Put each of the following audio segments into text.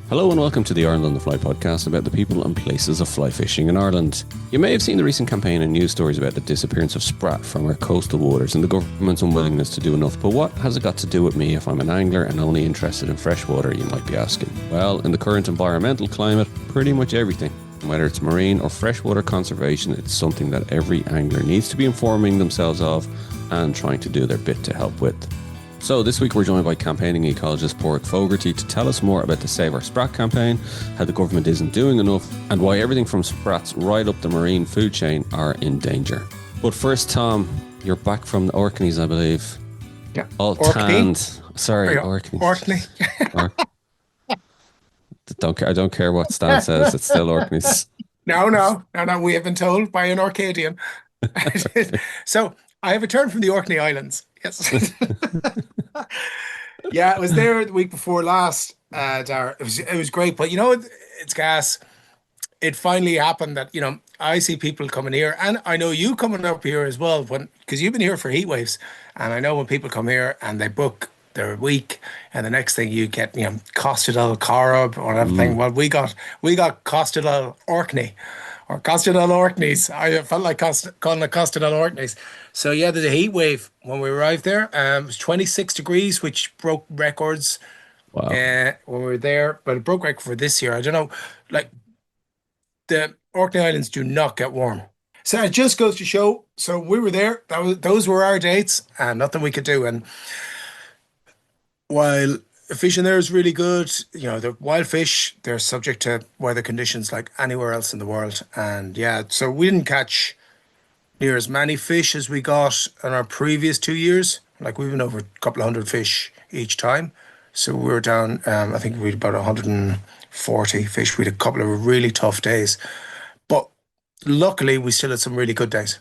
Hello and welcome to the Ireland on the Fly podcast about the people and places of fly fishing in Ireland. You may have seen the recent campaign and news stories about the disappearance of Sprat from our coastal waters and the government's unwillingness to do enough. But what has it got to do with me if I'm an angler and only interested in freshwater, you might be asking? Well, in the current environmental climate, pretty much everything. Whether it's marine or freshwater conservation, it's something that every angler needs to be informing themselves of and trying to do their bit to help with. So this week we're joined by campaigning ecologist Padraic Fogarty to tell us more about the Save Our Sprat campaign, how the government isn't doing enough, and why everything from sprats right up the marine food chain are in danger. But first, Tom, you're back from the Orkneys, I believe. Yeah. All Orkney. tanned. Sorry, Orkney. I don't care what Stan says, it's still Orkneys. No. We have been told by an Orcadian. So I have returned from the Orkney Islands. Yes. Yeah, I was there the week before last, Dara. It was great, but it's gas. It finally happened that I see people coming here, and I know you coming up here as well, because you've been here for heatwaves, and I know when people come here and they book their week, and the next thing you get costed al Carib or everything. Well, we got costed al Orkney. Or Costed al Orkneys. I felt like calling it Costed al Orkneys. So yeah, there's a heat wave when we arrived there. It was 26 degrees, which broke records Wow. when we were there. But it broke record for this year. I don't know, like the Orkney Islands do not get warm. So it just goes to show. So we were there. Those were our dates, and nothing we could do. And while fishing there is really good, the wild fish, they're subject to weather conditions like anywhere else in the world. And yeah, so we didn't catch near as many fish as we got in our previous 2 years. Like we've been over a couple of hundred fish each time. So we were down, I think we had about 140 fish. We had a couple of really tough days. But luckily, we still had some really good days.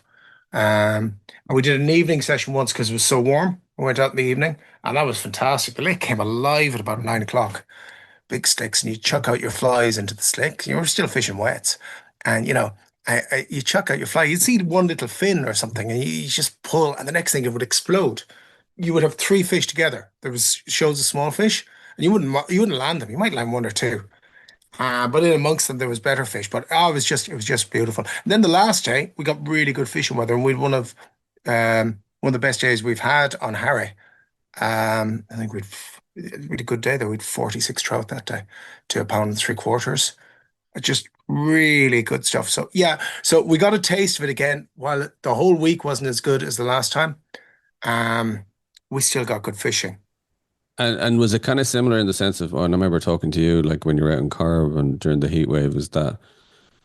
And we did an evening session once because it was so warm. We went out in the evening, and that was fantastic. The lake came alive at about 9 o'clock. Big sticks, and you chuck out your flies into the slick. You were still fishing wets, and you chuck out your fly. You'd see one little fin or something, and you just pull, and the next thing it would explode. You would have three fish together. There was shows of small fish, and you wouldn't land them. You might land one or two. But in amongst them, there was better fish. But it was just beautiful. And then the last day, we got really good fishing weather, and we had one of the best days we've had on Harry. I think we had a good day there. We had 46 trout that day to a pound and three quarters. Just really good stuff. So yeah, so we got a taste of it again. While the whole week wasn't as good as the last time, we still got good fishing. And was it kind of similar in the sense of, I remember talking to you, like when you were out in Carb and during the heat wave, was that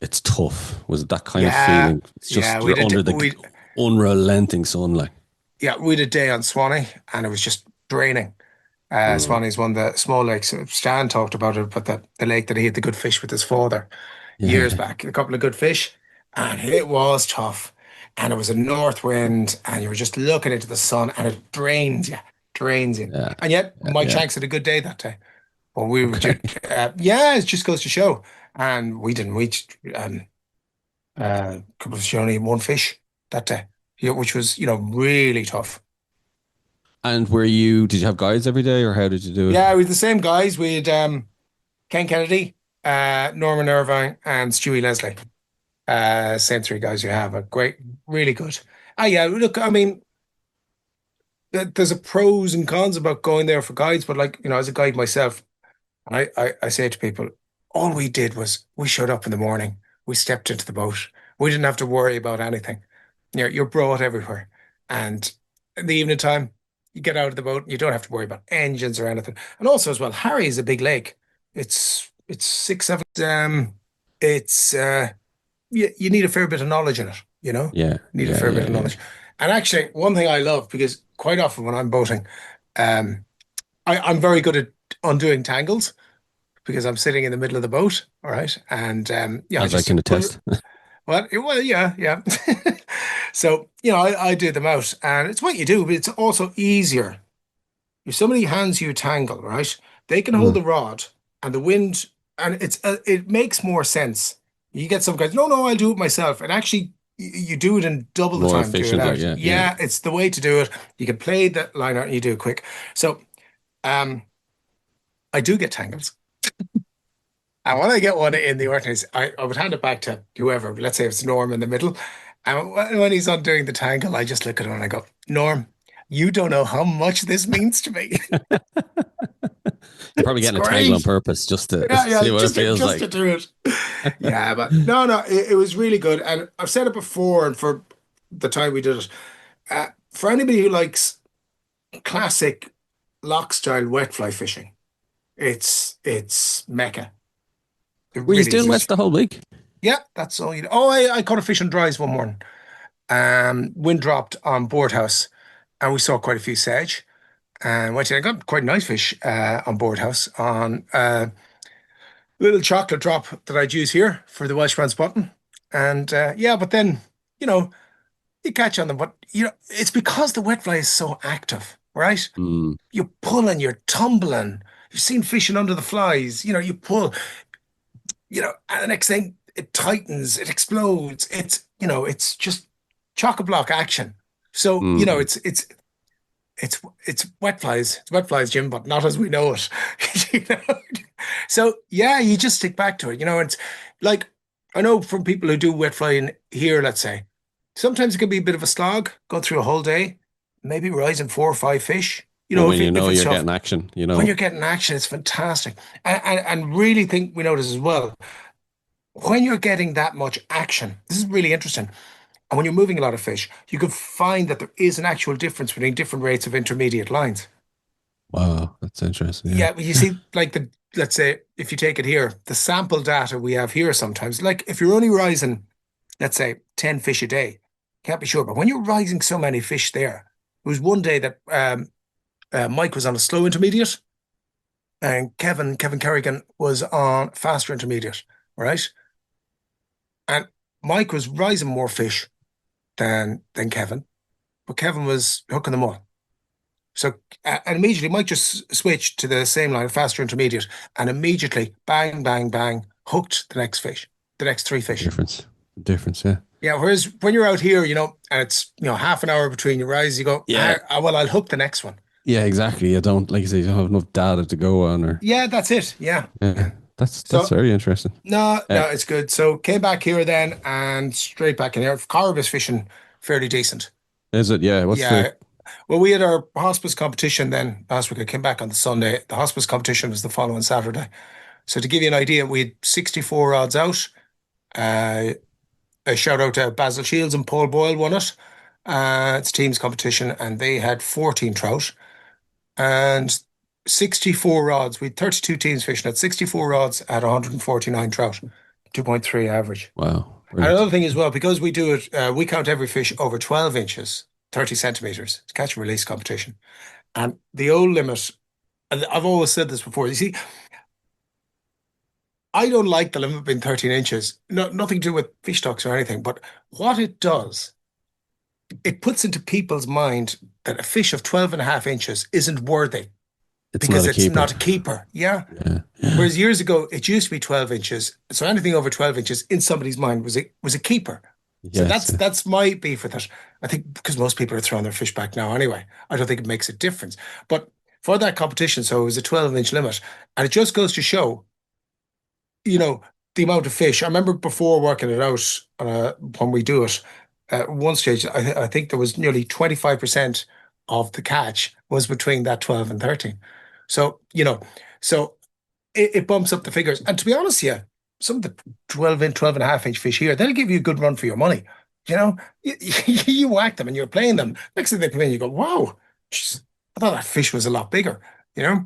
it's tough? Was it that kind of feeling? It's just Yeah, you're under the unrelenting sunlight. yeah, we had a day on Swanee, and it was just draining. Swanee's one of the small lakes. Stan talked about it, but the lake that he had the good fish with his father years Yeah. back, a couple of good fish, and it was tough. And it was a north wind, and you were just looking into the sun, and it drains you. Yeah. And yet, Yeah. Mike Yeah. Shanks had a good day that day. But we were Okay. just, yeah, it just goes to show. And we didn't reach, couple of only one fish that day, which was, really tough. And did you have guides every day or how did you do it? Yeah, we had the same guys. We had Ken Kennedy, Norman Irvine, and Stewie Leslie. Same three guys you have. A great, really good. Yeah, look, I mean, there's a pros and cons about going there for guides, but like, as a guide myself, I say to people, all we did was we showed up in the morning, we stepped into the boat, we didn't have to worry about anything. You're brought everywhere. And in the evening time, you get out of the boat, you don't have to worry about engines or anything. And also as well, Harry is a big lake. It's 6, 7, it's you need a fair bit of knowledge in it, Yeah. need a Yeah. fair bit Yeah. of Yeah. knowledge. And actually, one thing I love, because quite often when I'm boating, um, I'm very good at undoing tangles because I'm sitting in the middle of the boat, all right? And yeah, I As I just can pull. attest. Well, yeah, yeah. So, I do them out, and it's what you do, but it's also easier. If somebody hands you a tangle, right? They can hold Mm. the rod and the wind, and it makes more sense. You get some guys, no, I'll do it myself. And actually, you do it in double the More time, do it efficient, like, out. yeah. Yeah. Yeah, it's the way to do it. You can play that line out and you do it quick. So, um, I do get tangles. And when I get one in the Orkney, I would hand it back to whoever. Let's say it's Norm in the middle. And when he's undoing the tangle, I just look at him and I go, Norm, you don't know how much this means to me. You're probably It's getting a tangle on great. purpose just to Yeah, see what it feels just like. to do it. Yeah, but no, it was really good. And I've said it before, and for the time we did it, for anybody who likes classic loch style wet fly fishing, it's Mecca. It Were you really doing is. wets the whole week? Yeah, that's all you know. Oh, I caught a fish on dries one morning. Wind dropped on board house, and we saw quite a few sedge. And went in and got quite a nice fish on board house on little chocolate drop that I'd use here for the Welsh Brand spotting. And yeah, but then, you know, you catch on them, but you know, it's because the wet fly is so active, right? Mm, You're pulling, you're tumbling. You've seen fishing under the flies, you know, you pull, you know, and the next thing it tightens, it explodes. It's, you know, it's just chock a block action. So, you know, mm. it's wet flies. It's wet flies, Jim, but not as we know it. You know? So yeah, you just stick back to it. You know, it's like I know from people who do wet flying here, let's say, sometimes it can be a bit of a slog, go through a whole day, maybe rising 4 or 5 fish. You But know, when you if know it's you're tough. getting action, When you're getting action, it's fantastic. And really think we notice as well, when you're getting that much action, this is really interesting. And when you're moving a lot of fish, you can find that there is an actual difference between different rates of intermediate lines. wow, that's interesting. Yeah. Yeah, but you see, like let's say if you take it here, the sample data we have here sometimes, like if you're only rising, let's say 10 fish a day, can't be sure. But when you're rising so many fish there, it was one day that Mike was on a slow intermediate and Kevin Kerrigan was on faster intermediate, right? And Mike was rising more fish than Kevin, but Kevin was hooking them all. So, and immediately Mike just switched to the same line, faster intermediate, and immediately bang, bang, bang, hooked the next fish, the next three The fish. difference. The difference, yeah. Yeah. Whereas when you're out here, you know, and it's, you know, half an hour between your rides, you go, Yeah. well, I'll hook the next one. Yeah, exactly. You don't, like you say, you don't have enough data to go on or Yeah, that's it. Yeah. yeah. Yeah. That's So, very interesting. no, it's good. So came back here then and straight back in here. Carbis fishing fairly decent. Is it? Yeah. What's the Yeah. Well, we had our hospice competition then last week. I came back on the Sunday. The hospice competition was the following Saturday. So to give you an idea, we had 64 odds out. Uh, a shout out to Basil Shields and Paul Boyle won it. It's teams competition, and they had 14 trout and 64 rods. We had 32 teams fishing at 64 rods at 149 trout, 2.3 average. wow. And Brilliant. another thing as well, because we do it, we count every fish over 12 inches, 30 centimeters. It's catch and release competition. And the old limit, and I've always said this before, you see, I don't like the limit being 13 inches. No, nothing to do with fish stocks or anything, but what it does, it puts into people's mind that a fish of 12 and a half inches isn't worthy It's not because a it's keeper. not a keeper. Yeah. Yeah. Yeah. Whereas years ago, it used to be 12 inches. So anything over 12 inches in somebody's mind was a keeper. So Yes. that's my beef with it. I think because most people are throwing their fish back now anyway. I don't think it makes a difference. But for that competition, so it was a 12-inch limit. And it just goes to show, you know, the amount of fish. I remember before working it out when we do it, at one stage, I think there was nearly 25% of the catch was between that 12 and 13. So, you know, so it bumps up the figures. And to be honest, yeah, some of the 12 and a half inch fish here, they'll give you a good run for your money. You know, you whack them and you're playing them. Next thing they come in, you go, wow, jeez, I thought that fish was a lot bigger, you know?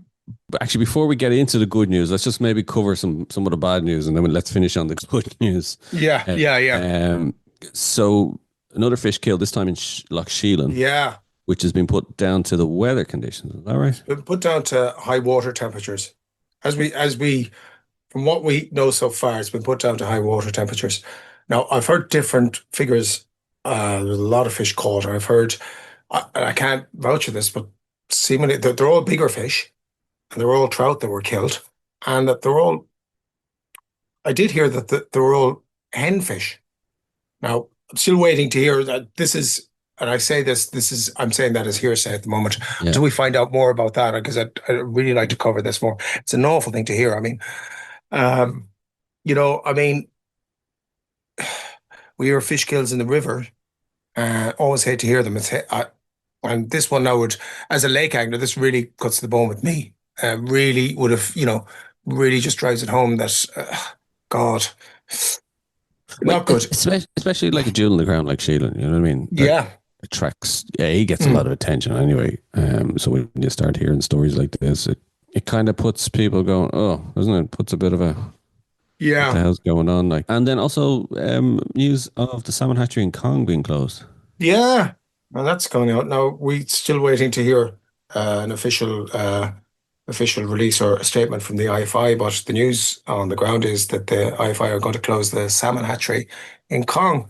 But actually, before we get into the good news, let's just maybe cover some of the bad news, and then let's finish on the good news. Yeah, Uh, yeah, yeah. so another fish killed this time in Loch Sheelan, Yeah. which has been put down to the weather conditions. Is that right? Been put down to high water temperatures. As we from what we know so far, it's been put down to high water temperatures. Now, I've heard different figures. There's a lot of fish caught. I've heard, and I can't vouch for this, but seemingly they're all bigger fish, and they're all trout that were killed, and that they're all. I did hear that they were all hen fish. Now, I'm still waiting to hear that this is, and I say this is, I'm saying that as hearsay at the moment Yeah. until we find out more about that, because I'd really like to cover this more. It's an awful thing to hear. I mean, Um, you know, I mean, we hear fish kills in the river. Always hate to hear them. And this one now would, as a lake angler, this really cuts the bone with me. Really would have, really just drives it home that, God, Well, not good. especially like a jewel in the crown like Sheila, you know what I mean? That Yeah. attracts, yeah, he gets a lot Mm. of attention anyway. So when you start hearing stories like this, it kind of puts people going, oh, doesn't it? Puts a bit of a, what the Yeah. hell's going on? Like, and then also news of the salmon hatchery in Kong being closed. Yeah. And that's going out now. We're still waiting to hear an official release or a statement from the IFI, but the news on the ground is that the IFI are going to close the salmon hatchery in Kong.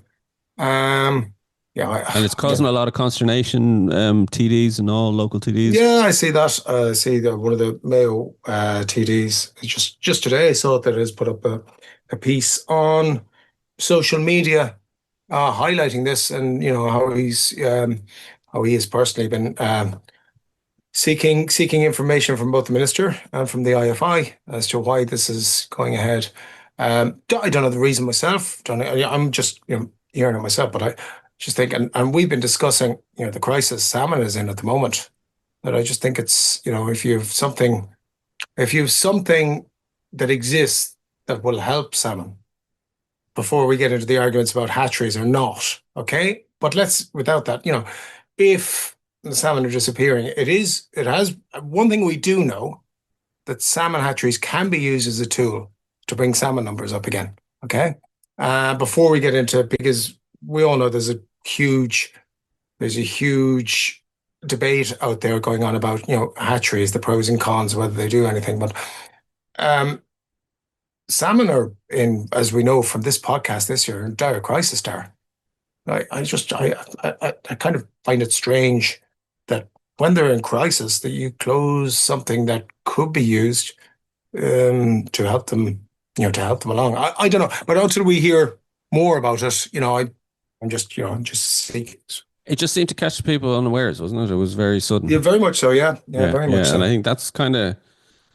Um, yeah, And it's causing a lot of consternation, TDs and all local TDs. yeah, I see that. I see that one of the Mayo TDs just today. I saw that it has put up a piece on social media highlighting this, and how he has personally been seeking information from both the minister and from the IFI as to why this is going ahead. I don't know the reason myself. I'm just hearing it myself, but I just think, and we've been discussing the crisis salmon is in at the moment. That I just think it's if you have something that exists that will help salmon before we get into the arguments about hatcheries or not, okay? But let's, without that, if the salmon are disappearing, it has one thing we do know that salmon hatcheries can be used as a tool to bring salmon numbers up again, okay? Before we get into, because we all know there's a huge debate out there going on about, hatcheries, the pros and cons, whether they do anything. But um, salmon are in, as we know from this podcast this year, in dire crisis there. I kind of find it strange that when they're in crisis, that you close something that could be used to help them, to help them along. I don't know, but until we hear more about it, I'm just seeking. It just seemed to catch people unawares, wasn't it? It was very Yeah, sudden. very much so. Yeah, yeah, Yeah, very much yeah, and I so. think that's kind of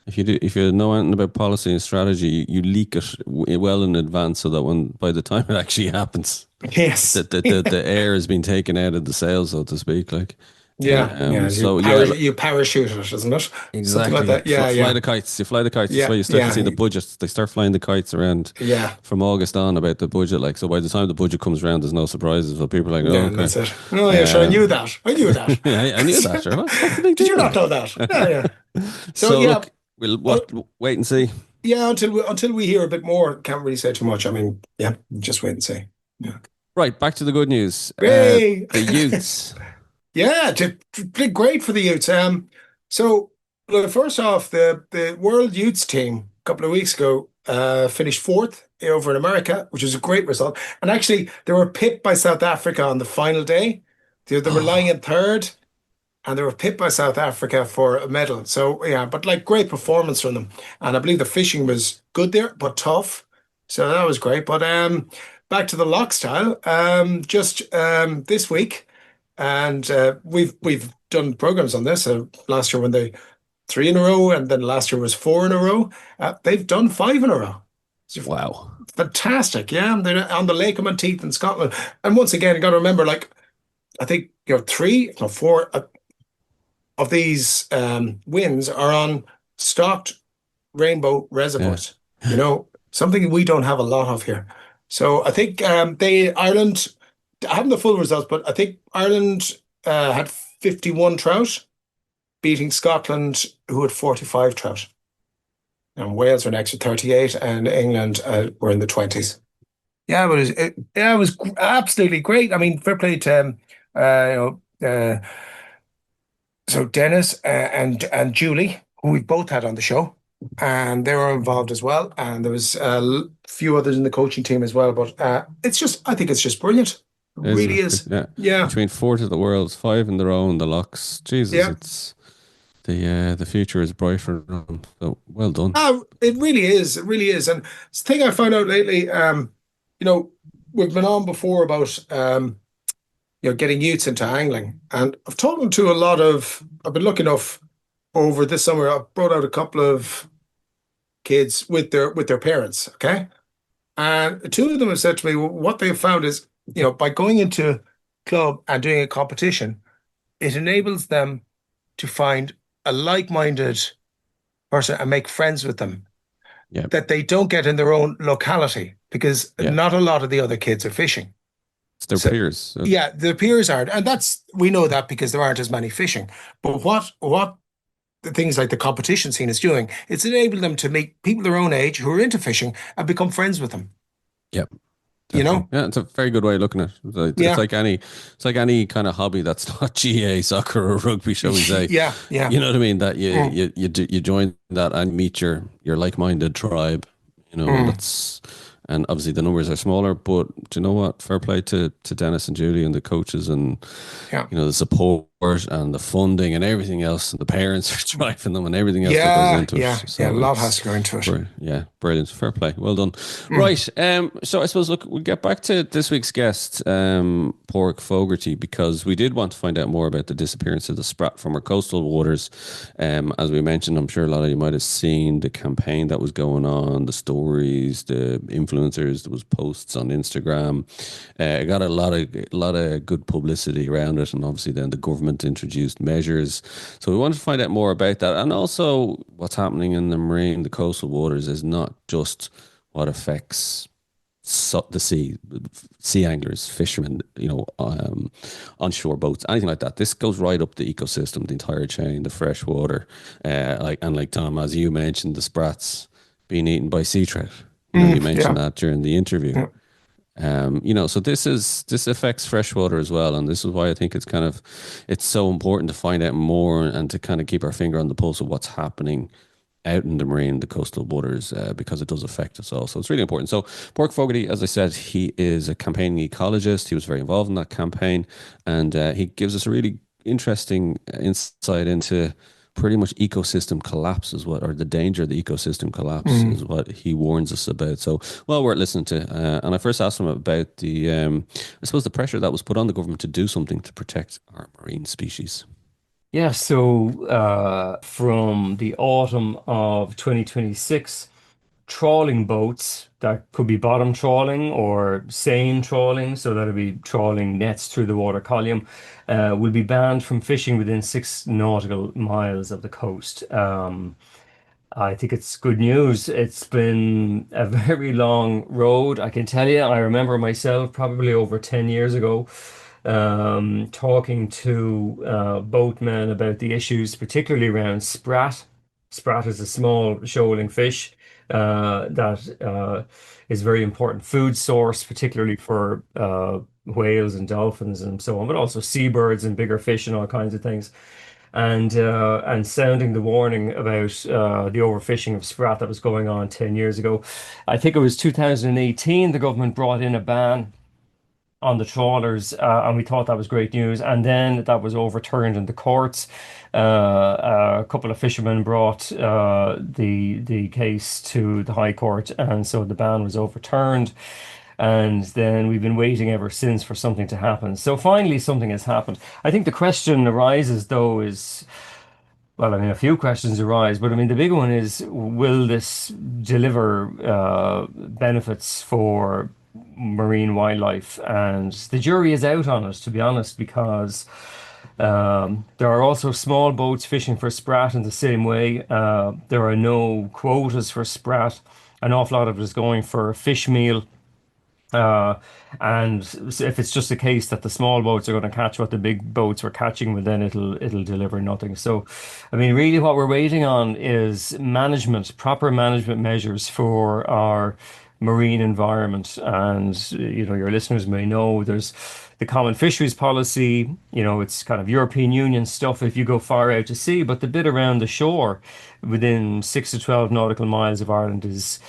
if you know anything about policy and strategy, you leak it well in advance so that when by the time it actually happens, Yes. the air has been taken out of the sail, so to speak. Like, Yeah, yeah. so yeah, You parachute it, isn't it? Something like exactly. that. Yeah, Fly yeah, the kites. You fly the kites. That's yeah, why you start to yeah, see the budgets. They start flying the kites around yeah, from August on about the budget. Like, so by the time the budget comes around, there's no surprises. So people are like, oh, yeah. And okay. that's it. Oh, yeah, sure. I knew Um, that. I knew that. yeah, I knew that. Sure. What's the big Did you deal? not Like, know that? Yeah, yeah. So so yeah, look, we'll uh, wait and see. yeah. Until we hear a bit more, can't really say too much. I mean, yeah, just wait and see. Yeah. Right, back to the good news. Yay! The youths. Yeah, did great for the youths. So look, first off, the World Youths team a couple of weeks ago finished fourth over in America, which was a great result. And actually, they were pipped by South Africa on the final day. They were lying in third, and they were pipped by South Africa for a medal. So yeah, but like great performance from them. And I believe the fishing was good there, but tough. So that was great. But back to the lock style. Just this week, and we've done programs on this. Last year when they three in a row, and then last year was four in a row. They've done five in a row. It's Wow. fantastic, yeah. And they're on the Lake of Menteith in Scotland. And once again, you got to remember, like I think three, no four of these wins are on stocked rainbow Yeah. reservoirs. Something we don't have a lot of here. So I think Ireland, I haven't the full results, but I think Ireland had 51 trout, beating Scotland, who had 45 trout. And Wales were next with 38, and England were in the 20s. Yeah, but it was absolutely great. I mean, fair play to so Dennis and Julie, who we both had on the show, and they were involved as well. And there was a few others in the coaching team as well. But I think it's just brilliant. It Is really it? is. Yeah. Yeah, Between fourth of the world's, five in their own, the locks. Jesus, yeah. it's the future is bright for them. So well done. It really is. It really is. And it's the thing I found out lately. We've been on before about getting youths into angling, and I've talked to a lot of. I've been lucky enough over this summer. I've brought out a couple of kids with their parents. Okay. And two of them have said to me, what they've found is, by going into club and doing a competition, it enables them to find a like-minded person and make friends with them Yeah. that they don't get in their own locality because Yeah. not a lot of the other kids are fishing. It's their So peers. So, yeah, the peers aren't, and that's we know that because there aren't as many fishing. But what the things like the competition scene is doing, it's enabled them to meet people their own age who are into fishing and become friends with them. yeah. You Definitely. know? Yeah, it's a very good way of looking at it. Yeah, It's like any kind of hobby that's not GA soccer or rugby, shall we say. yeah, yeah. You know what I mean? That Mm, you join that and meet your like-minded tribe, and mm, and obviously the numbers are smaller, but do you know what? Fair play to Dennis and Julie and the coaches and yeah. the support and the funding and everything else. And the parents are driving them and everything else that goes Yeah, into it. yeah, yeah. A So lot has to go into it. yeah, brilliant. Fair play. Well done. Mm, Right. So I suppose look, we'll get back to this week's guest, Padraic Fogarty, because we did want to find out more about the disappearance of the sprat from our coastal waters. As we mentioned, I'm sure a lot of you might have seen the campaign that was going on, the stories, the influencers, there was posts on Instagram. It got a lot of good publicity around it, and obviously then the government introduced measures. So we wanted to find out more about that, and also what's happening in the marine, the coastal waters, is not just what affects the sea anglers, fishermen, onshore boats, anything like that. This goes right up the ecosystem, the entire chain, the freshwater, like Tom, as you mentioned, the sprats being eaten by sea trout. You mentioned yeah, that during the interview. yeah. So this affects freshwater as well, and this is why I think it's so important to find out more and to kind of keep our finger on the pulse of what's happening out in the marine, the coastal waters, because it does affect us all. So it's really important. So Padraic Fogarty, as I said, he is a campaigning ecologist. He was very involved in that campaign, and he gives us a really interesting insight into pretty much ecosystem collapse is what, or the danger of the ecosystem collapse Mm. is what he warns us about. So, well worth listening to. And I first asked him about I suppose, the pressure that was put on the government to do something to protect our marine species. Yeah, so from the autumn of 2026, trawling boats that could be bottom trawling or seine trawling, so that'll be trawling nets through the water column, will be banned from fishing within 6 nautical miles of the coast. I think it's good news. It's been a very long road. I can tell you, I remember myself probably over 10 years ago talking to boatmen about the issues, particularly around sprat. Sprat is a small shoaling fish that is a very important food source, particularly for whales and dolphins and so on, but also seabirds and bigger fish and all kinds of things. And sounding the warning about the overfishing of sprat that was going on 10 years ago. I think it was 2018, the government brought in a ban on the trawlers, and we thought that was great news. And then that was overturned in the courts. A couple of fishermen brought the case to the High Court, and so the ban was overturned. And then we've been waiting ever since for something to happen. So finally, something has happened. I think the question arises, though, is well, I mean, a few questions arise, but I mean, the big one is, will this deliver benefits for marine wildlife? And the jury is out on it, to be honest, because there are also small boats fishing for sprat in the same way. There are no quotas for sprat. An awful lot of it is going for fish meal. Uh, and if it's just a case that the small boats are going to catch what the big boats were catching, well, then it'll deliver nothing. So, I mean, really, what we're waiting on is proper management measures for our marine environment. And your listeners may know there's the common fisheries policy. It's kind of European Union stuff if you go far out to sea, but the bit around the shore within 6 to 12 nautical miles of Ireland is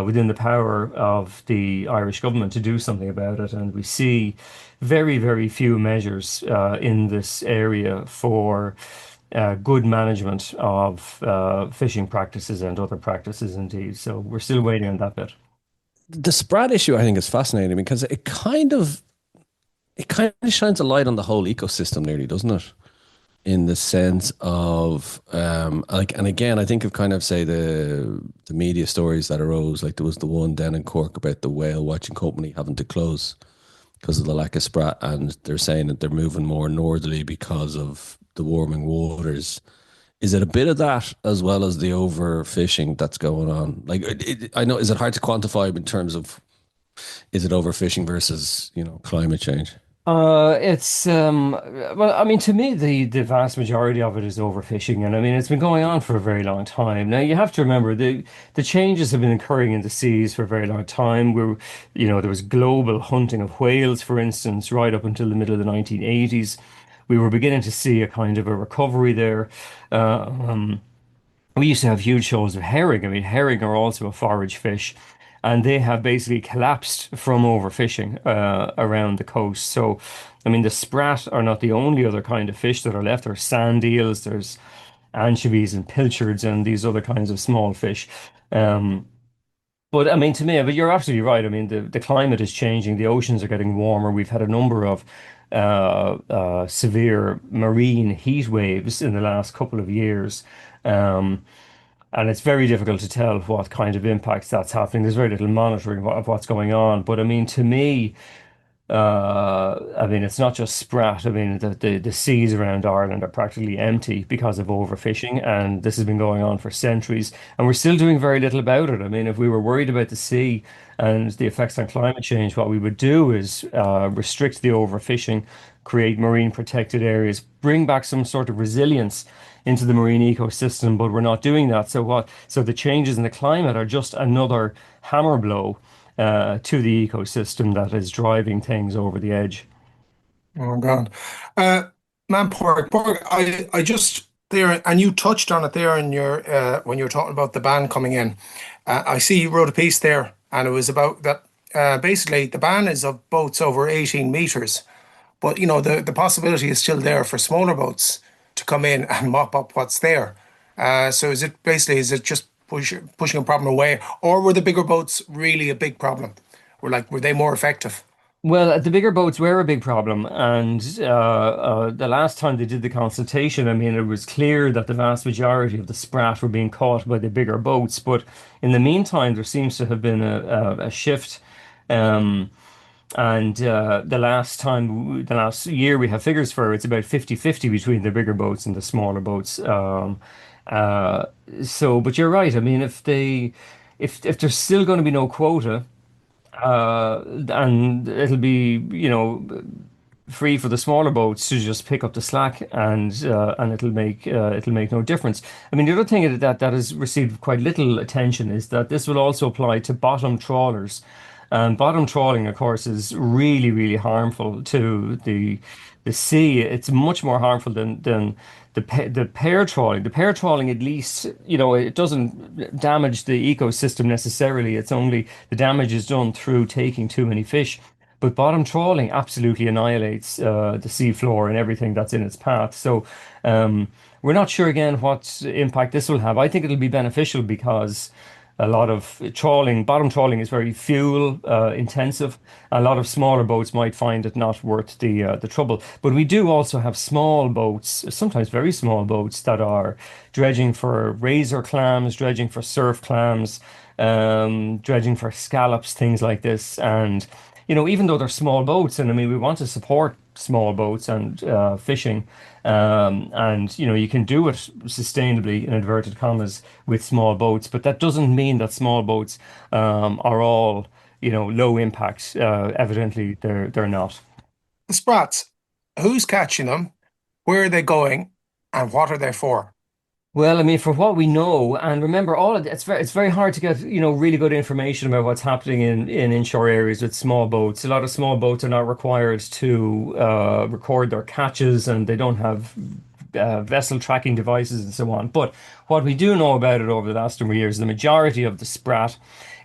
within the power of the Irish government to do something about it. And we see very, very few measures in this area for good management of fishing practices and other practices indeed. So we're still waiting on that bit. The Sprat issue, I think, is fascinating because it kind of shines a light on the whole ecosystem, nearly, doesn't it? in the sense of like, and again, I think of kind of say the media stories that arose, like there was the one down in Cork about the whale watching company having to close because of the lack of sprat, and they're saying that they're moving more northerly because of the warming waters. Is it a bit of that as well as the overfishing that's going on? Like, I know, is it hard to quantify in terms of is it overfishing versus, climate change? It's well, I mean, to me, the vast majority of it is overfishing, and I mean, it's been going on for a very long time. Now, you have to remember the changes have been occurring in the seas for a very long time. There was global hunting of whales, for instance, right up until the middle of the 1980s. We were beginning to see a kind of a recovery there. Uh, um, we used to have huge shoals of herring. I mean, herring are also a forage fish, and they have basically collapsed from overfishing around the coast. So, I mean, the sprat are not the only other kind of fish that are left. There's sand eels, there's anchovies and pilchards, and these other kinds of small fish. Um, but I mean, to me, but you're absolutely right. I mean, the climate is changing. The oceans are getting warmer. We've had a number of severe marine heat waves in the last couple of years. Um, and it's very difficult to tell what kind of impacts that's happening. There's very little monitoring of what's going on. But I mean, to me, I mean, it's not just Sprat. I mean, the seas around Ireland are practically empty because of overfishing, and this has been going on for centuries, and we're still doing very little about it. I mean, if we were worried about the sea and the effects on climate change, what we would do is restrict the overfishing, create marine protected areas, bring back some sort of resilience into the marine ecosystem, but we're not doing that. So the changes in the climate are just another hammer blow to the ecosystem that is driving things over the edge. Oh God. Uh, Man, pork, I just there, and you touched on it there in your when you were talking about the ban coming in. I see you wrote a piece there, and it was about that. Basically, the ban is of boats over 18 meters, but the possibility is still there for smaller boats to come in and mop up what's there. So is it just pushing a problem away, or were the bigger boats really a big problem? Were they more effective? Well, the bigger boats were a big problem, and the last time they did the consultation, I mean, it was clear that the vast majority of the sprat were being caught by the bigger boats. But in the meantime, there seems to have been a shift. Um, and the last year we have figures for, it's about 50-50 between the bigger boats and the smaller boats. Uh, but you're right. I mean, if there's still going to be no quota, and it'll be, free for the smaller boats to just pick up the slack, and it'll make no difference. I mean, the other thing that has received quite little attention is that this will also apply to bottom trawlers. And bottom trawling, of course, is really, really harmful to the sea. It's much more harmful than the pair trawling. The pair trawling, at least, it doesn't damage the ecosystem necessarily. It's only the damage is done through taking too many fish. But bottom trawling absolutely annihilates the seafloor and everything that's in its path. So we're not sure again what impact this will have. I think it'll be beneficial because a lot of bottom trawling is very fuel intensive. A lot of smaller boats might find it not worth the trouble. But we do also have small boats, sometimes very small boats, that are dredging for razor clams, dredging for surf clams, dredging for scallops, things like this. And even though they're small boats, and I mean, we want to support small boats and fishing, and you can do it sustainably in inverted commas with small boats, but that doesn't mean that small boats are all low impact. Evidently, they're not. The Sprats, who's catching them? Where are they going? And what are they for? Well, I mean, for what we know, and remember, all of it's very hard to get, really good information about what's happening in inshore areas with small boats. A lot of small boats are not required to record their catches, and they don't have vessel tracking devices and so on. But what we do know about it over the last number of years, the majority of the sprat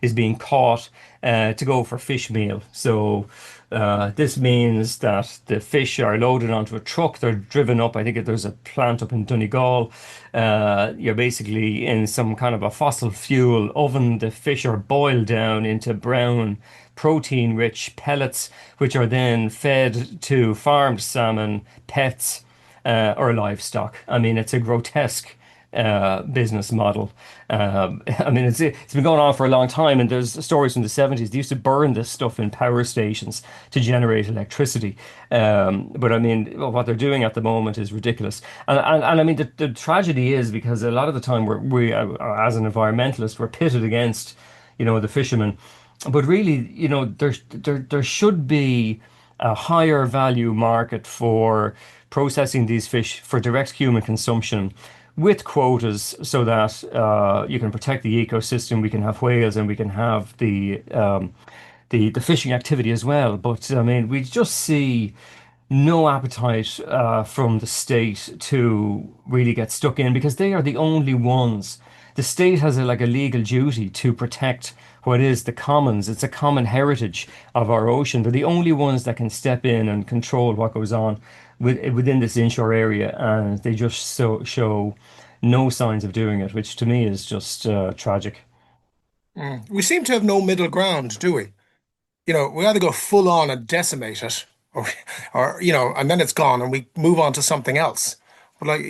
is being caught to go for fish meal. So this means that the fish are loaded onto a truck. They're driven up. I think there's a plant up in Donegal. You're basically in some kind of a fossil fuel oven. The fish are boiled down into brown, protein-rich pellets, which are then fed to farmed salmon, pets, or livestock. I mean, it's a grotesque business model. I mean, it's been going on for a long time, and there's stories from the 70s. They used to burn this stuff in power stations to generate electricity. But I mean, what they're doing at the moment is ridiculous. And I mean, the tragedy is because a lot of the time as an environmentalist, we're pitted against, the fishermen. But really, there should be a higher value market for processing these fish for direct human consumption with quotas so that you can protect the ecosystem, we can have whales, and we can have the fishing activity as well. But I mean, we just see no appetite from the state to really get stuck in because they are the only ones. The state has like a legal duty to protect what is the commons. It's a common heritage of our ocean. They're the only ones that can step in and control what goes on within this inshore area, and they just show no signs of doing it, which to me is just tragic. We seem to have no middle ground, do we? We either go full on and decimate it, or and then it's gone, and we move on to something else. But like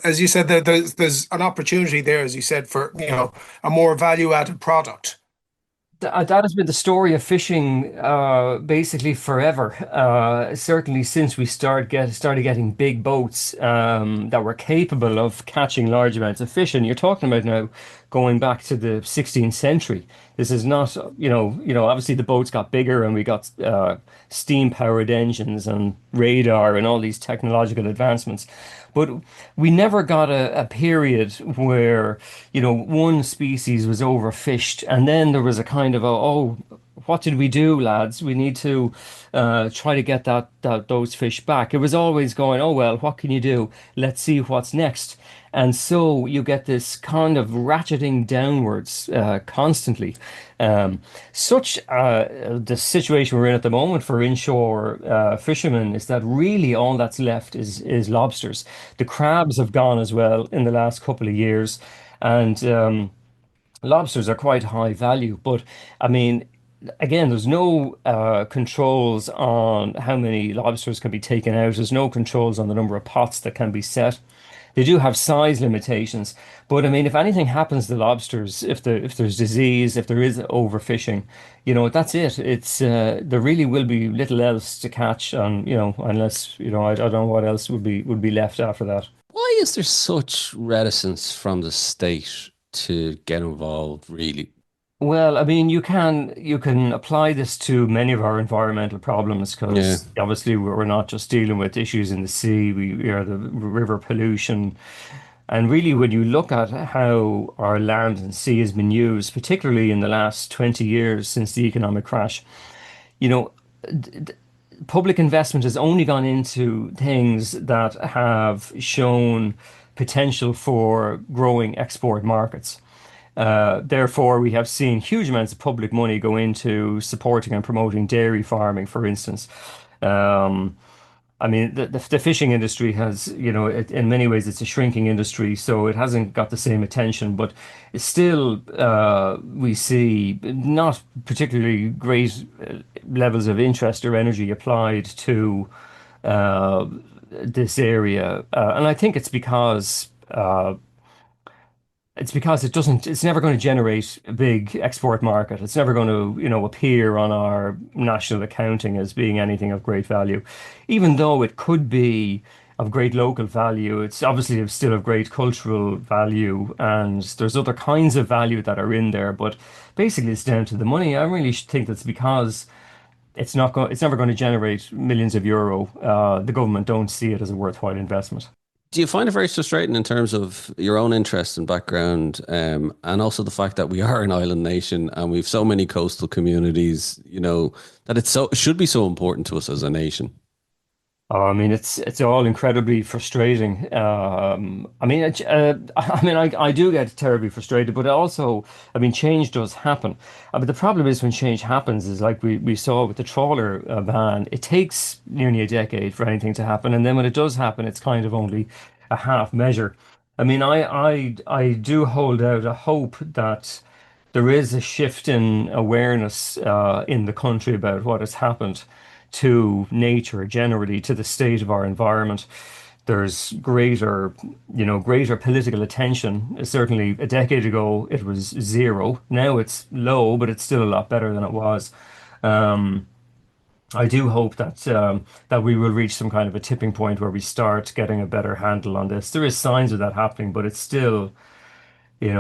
as you said, there's an opportunity there, as you said, for a more value added product. That has been the story of fishing basically forever. Certainly since we started getting big boats that were capable of catching large amounts of fish. And you're talking about now going back to the 16th century. This is not, obviously the boats got bigger and we got steam-powered engines and radar and all these technological advancements. But we never got a period where, one species was overfished and then there was a kind of what did we do, lads? We need to try to get those fish back. It was always going, oh well, what can you do? Let's see what's next. And so you get this kind of ratcheting downwards constantly. The situation we're in at the moment for inshore fishermen is that really all that's left is lobsters. The crabs have gone as well in the last couple of years, and lobsters are quite high value. But I mean, again, there's no controls on how many lobsters can be taken out. There's no controls on the number of pots that can be set. They do have size limitations, but I mean, if anything happens to lobsters, if there's disease, if there is overfishing, that's it. It's there really will be little else to catch, and unless I don't know what else would be left after that. Why is there such reticence from the state to get involved, really? Well, I mean, you can apply this to many of our environmental problems Yeah. because obviously we're not just dealing with issues in the sea. We are the river pollution, and really, when you look at how our land and sea has been used, particularly in the last 20 years since the economic crash, you know, public investment has only gone into things that have shown potential for growing export markets. Therefore, we have seen huge amounts of public money go into supporting and promoting dairy farming, for instance. Um, I mean, the fishing industry has, in many ways, it's a shrinking industry, so it hasn't got the same attention, but it's still, we see not particularly great levels of interest or energy applied to uh, this area. And I think it's never going to generate a big export market. It's never going to, appear on our national accounting as being anything of great value. Even though it could be of great local value, it's obviously still of great cultural value, and there's other kinds of value that are in there. But basically, it's down to the money. I really think that's because it's never going to generate millions of euro. The government don't see it as a worthwhile investment. Do you find it very frustrating in terms of your own interest and background, and also the fact that we are an island nation and we've so many coastal communities, that it should be so important to us as a nation? Oh, I mean, it's all incredibly frustrating. I mean, I do get terribly frustrated, but also, I mean, change does happen. But the problem is when change happens is like we saw with the trawler ban. It takes nearly a decade for anything to happen, and then when it does happen, it's kind of only a half measure. I mean, I do hold out a hope that there is a shift in awareness in the country about what has happened to nature generally, to the state of our environment. There's greater political attention. Certainly a decade ago, it was zero. Now it's low, but it's still a lot better than it was. Um, I do hope that we will reach some kind of a tipping point where we start getting a better handle on this. There is signs of that happening, but it's still, it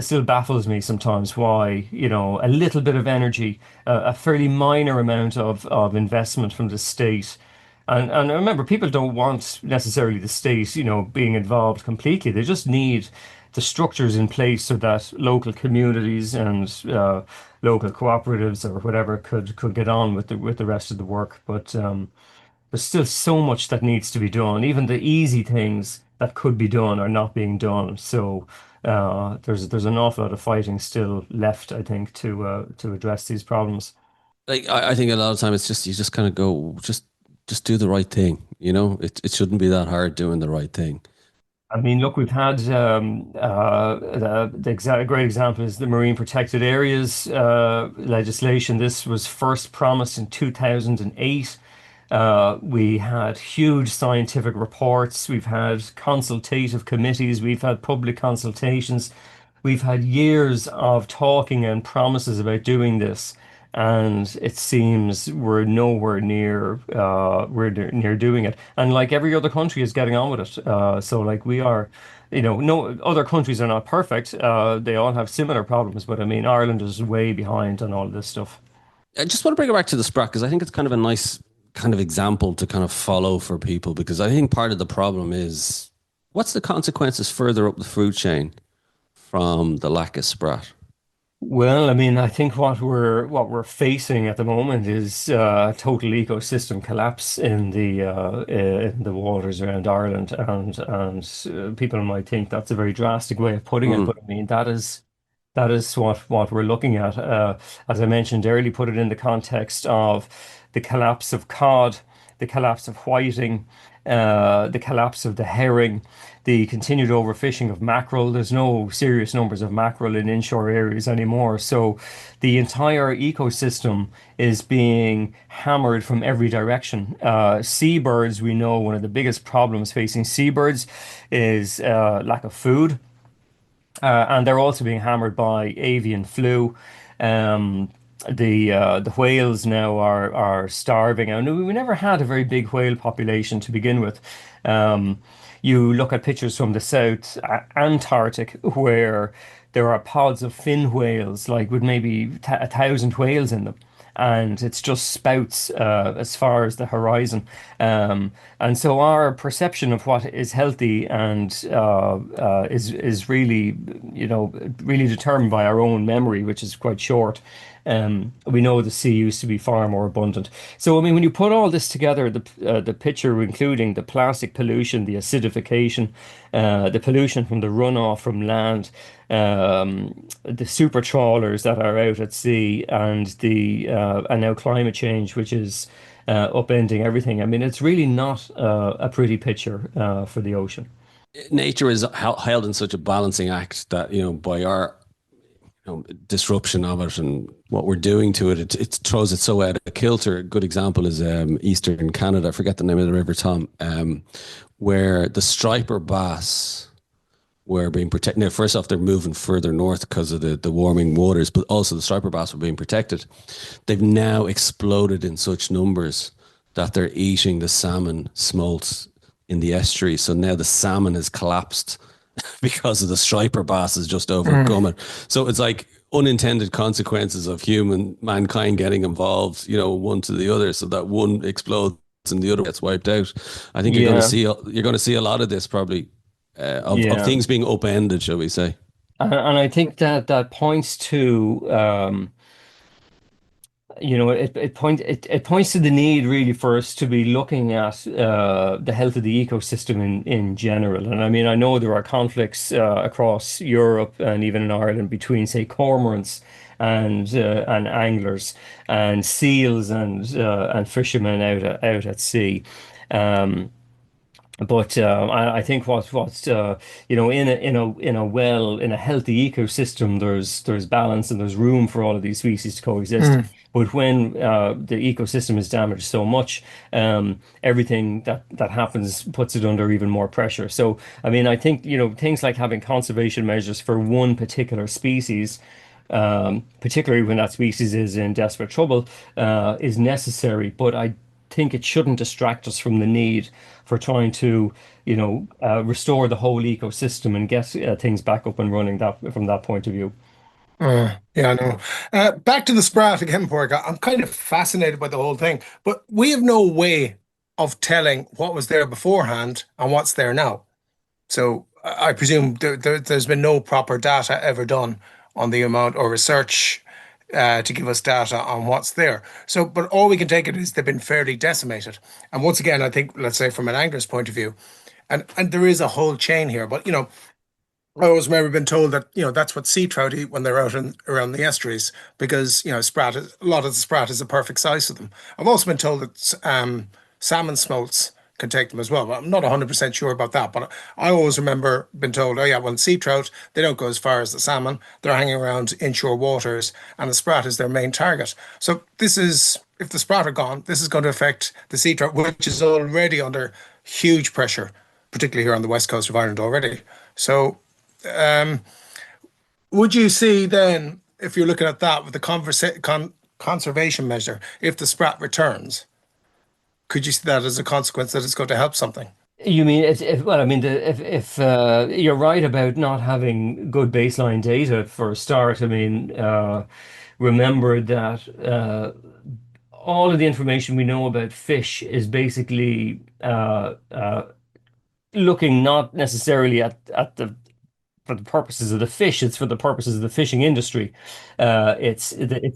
still baffles me sometimes why, a little bit of energy, a fairly minor amount of investment from the state. And remember, people don't want necessarily the state, being involved completely. They just need the structures in place so that local communities and local cooperatives or whatever could get on with the rest of the work. But there's still so much that needs to be done. Even the easy things that could be done are not being done. So there's an awful lot of fighting still left, I think, to address these problems. Like I think a lot of time it's just you just kind of go just do the right thing. It shouldn't be that hard doing the right thing. I mean, look, we've had the exact great example is the marine protected areas legislation. This was first promised in 2008. We had huge scientific reports. We've had consultative committees. We've had public consultations. We've had years of talking and promises about doing this, and it seems we're nowhere near near doing it. And like every other country is getting on with it. So like we are, no other countries are not perfect. They all have similar problems, but I mean Ireland is way behind on all this stuff. I just want to bring it back to the Sprat because I think it's kind of a nice kind of example to kind of follow for people because I think part of the problem is what's the consequences further up the food chain from the lack of Sprat? Well, I mean, I think what we're facing at the moment is total ecosystem collapse in the waters around Ireland, and people might think that's a very drastic way of putting it, Mm. but I mean that is what we're looking at. As I mentioned earlier, put it in the context of the collapse of cod, the collapse of whiting, the collapse of the herring, the continued overfishing of mackerel. There's no serious numbers of mackerel in inshore areas anymore. So the entire ecosystem is being hammered from every direction. Seabirds, we know one of the biggest problems facing seabirds is lack of food. And they're also being hammered by avian flu. Um, the whales now are starving, and we never had a very big whale population to begin with. Um, you look at pictures from the South Antarctic where there are pods of fin whales, like with maybe 1,000 whales in them, and it's just spouts as far as the horizon. And so our perception of what is healthy and is really, really determined by our own memory, which is quite short. We know the sea used to be far more abundant. So, I mean, when you put all this together, the picture, including the plastic pollution, the acidification, the pollution from the runoff from land, the super trawlers that are out at sea, and now climate change, which is upending everything. I mean, it's really not a pretty picture for the ocean. Nature is held in such a balancing act that by our disruption of it and what we're doing to it, it throws it so out of kilter. A good example is Eastern Canada. I forget the name of the river, Tom, where the striper bass were being protected. Now, first off, they're moving further north because of the warming waters, but also the striper bass were being protected. They've now exploded in such numbers that they're eating the salmon smolts in the estuary. So now the salmon has collapsed because of the striper bass is just overcome it. So it's like unintended consequences of mankind getting involved, one to the other, so that one explodes and the other gets wiped out. I think Yeah, you're going to see a lot of this probably of yeah. things being upended, shall we say? And I think that points to it points to the need really for us to be looking at the health of the ecosystem in general. And I mean, I know there are conflicts across Europe and even in Ireland between, say, cormorants and anglers and seals and fishermen out at sea. Um, But I think in a healthy ecosystem, there's balance and there's room for all of these species to coexist. Mm. But when the ecosystem is damaged so much, everything that happens puts it under even more pressure. So I mean, I think things like having conservation measures for one particular species, particularly when that species is in desperate trouble, is necessary. But I think it shouldn't distract us from the need for trying to, restore the whole ecosystem and get things back up and running that from that point of view. Yeah, I know. Back to the Sprat again, Pork. I'm kind of fascinated by the whole thing, but we have no way of telling what was there beforehand and what's there now. So I presume there's been no proper data ever done on the amount or research to give us data on what's there. So, but all we can take it is they've been fairly decimated. And once again, I think, let's say from an angler's point of view, and there is a whole chain here, but I always remember being told that that's what sea trout eat when they're out around the estuaries because a lot of the sprat is a perfect size for them. I've also been told that salmon smolts can take them as well. But I'm not 100% sure about that, but I always remember being told, oh yeah, well sea trout they don't go as far as the salmon. They're hanging around inshore waters, and the sprat is their main target. So this is if the sprat are gone, this is going to affect the sea trout, which is already under huge pressure, particularly here on the west coast of Ireland already. So. Um, would you see then, if you're looking at that with the conservation measure, if the sprat returns, could you see that as a consequence that it's going to help something? You mean well, I mean, if you're right about not having good baseline data for a start. I mean, remember that all of the information we know about fish is basically looking not necessarily at the for the purposes of the fish, it's for the purposes of the fishing industry. It's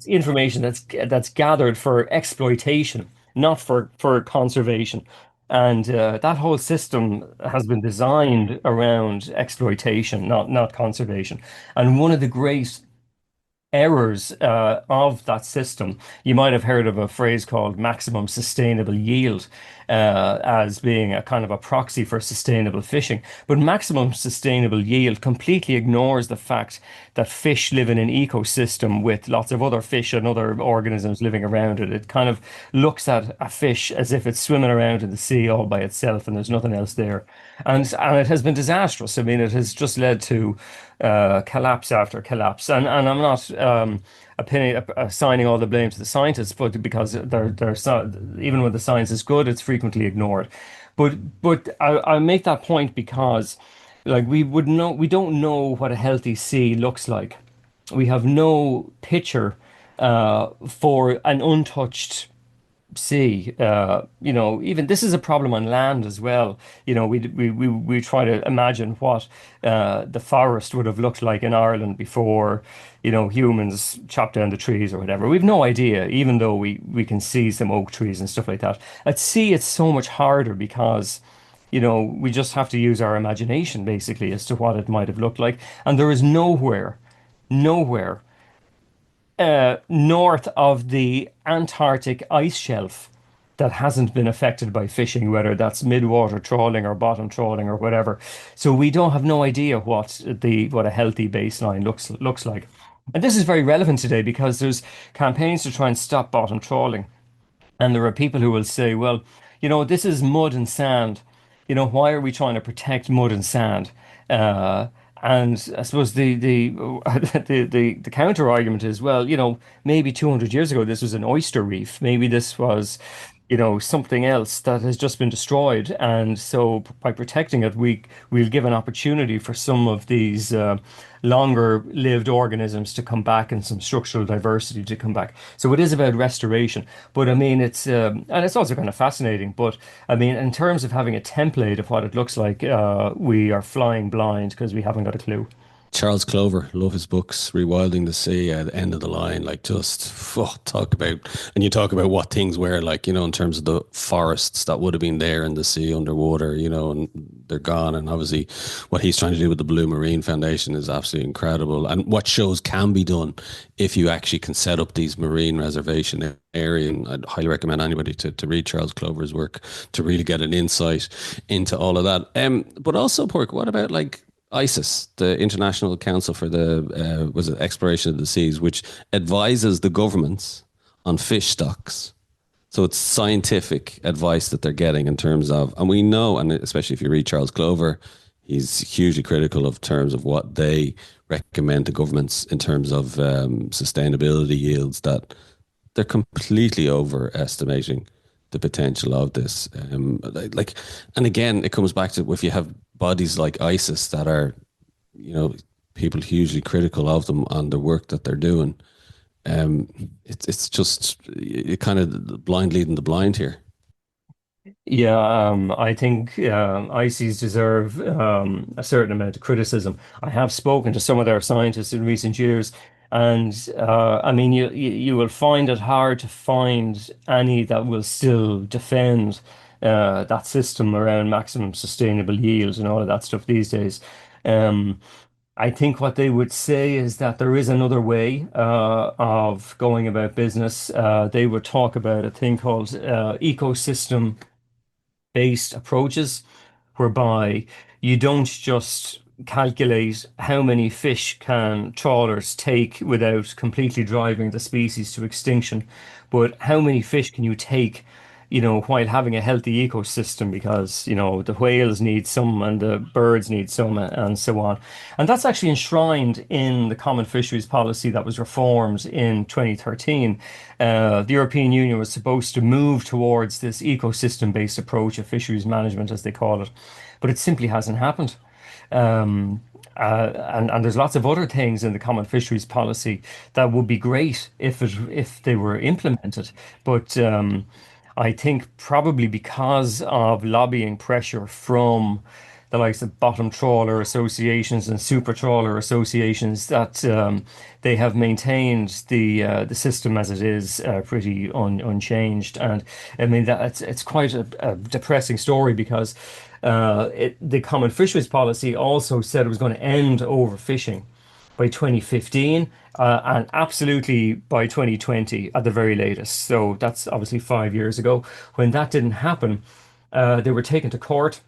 information that's gathered for exploitation, not for conservation. And that whole system has been designed around exploitation, not conservation. And one of the great errors of that system. You might have heard of a phrase called maximum sustainable yield as being a kind of a proxy for sustainable fishing. But maximum sustainable yield completely ignores the fact that fish live in an ecosystem with lots of other fish and other organisms living around it. It kind of looks at a fish as if it's swimming around in the sea all by itself and there's nothing else there. And it has been disastrous. I mean, it has just led to collapse after collapse. And I'm not assigning all the blame to the scientists, but because even when the science is good, it's frequently ignored. But I make that point because like we don't know what a healthy sea looks like. We have no picture for an untouched sea. Even this is a problem on land as well. We try to imagine what the forest would have looked like in Ireland before, humans chopped down the trees or whatever. We've no idea, even though we can see some oak trees and stuff like that. At sea, it's so much harder because, we just have to use our imagination basically as to what it might have looked like. And there is nowhere north of the Antarctic ice shelf that hasn't been affected by fishing, whether that's midwater trawling or bottom trawling or whatever. So we don't have no idea what a healthy baseline looks like. And this is very relevant today because there's campaigns to try and stop bottom trawling. And there are people who will say, well, this is mud and sand. Why are we trying to protect mud and sand? Uh, and I suppose the counter argument is, well, maybe 200 years ago this was an oyster reef. Maybe this was, something else that has just been destroyed. And so by protecting it, we'll give an opportunity for some of these longer lived organisms to come back and some structural diversity to come back. So it is about restoration. But I mean, and it's also kind of fascinating. But I mean, in terms of having a template of what it looks like, we are flying blind because we haven't got a clue. Charles Clover, love his books, Rewilding the Sea, at the end of the line, like just talk about, and you talk about what things were like, in terms of the forests that would have been there in the sea underwater, and they're gone. And obviously, what he's trying to do with the Blue Marine Foundation is absolutely incredible. And what shows can be done if you actually can set up these marine reservation area. And I'd highly recommend anybody to read Charles Clover's work to really get an insight into all of that. But also, Pork, what about like ICES, the International Council for the was it Exploration of the Seas, which advises the governments on fish stocks. So it's scientific advice that they're getting in terms of, and we know, and especially if you read Charles Clover, he's hugely critical of terms of what they recommend to governments in terms of sustainability yields, that they're completely overestimating the potential of this. Like, and again, it comes back to if you have bodies like ISIS that are, you know, people hugely critical of them on the work that they're doing. It's just you kind of blind leading the blind here. Yeah, I think ICs deserve a certain amount of criticism. I have spoken to some of their scientists in recent years, and I mean, you will find it hard to find any that will still defend that system around maximum sustainable yields and all of that stuff these days. Um, I think what they would say is that there is another way of going about business. They would talk about a thing called ecosystem based approaches, whereby you don't just calculate how many fish can trawlers take without completely driving the species to extinction, but how many fish can you take, while having a healthy ecosystem, because, the whales need some and the birds need some and so on. And that's actually enshrined in the Common Fisheries Policy that was reformed in 2013. The European Union was supposed to move towards this ecosystem-based approach of fisheries management, as they call it, but it simply hasn't happened. Um, and there's lots of other things in the Common Fisheries Policy that would be great if they were implemented, but I think probably because of lobbying pressure from the likes of bottom trawler associations and super trawler associations, that they have maintained the system as it is, pretty unchanged. And I mean that it's quite a depressing story, because the Common Fisheries Policy also said it was going to end overfishing by 2015, and absolutely by 2020 at the very latest. So that's obviously 5 years ago. When that didn't happen, they were taken to court,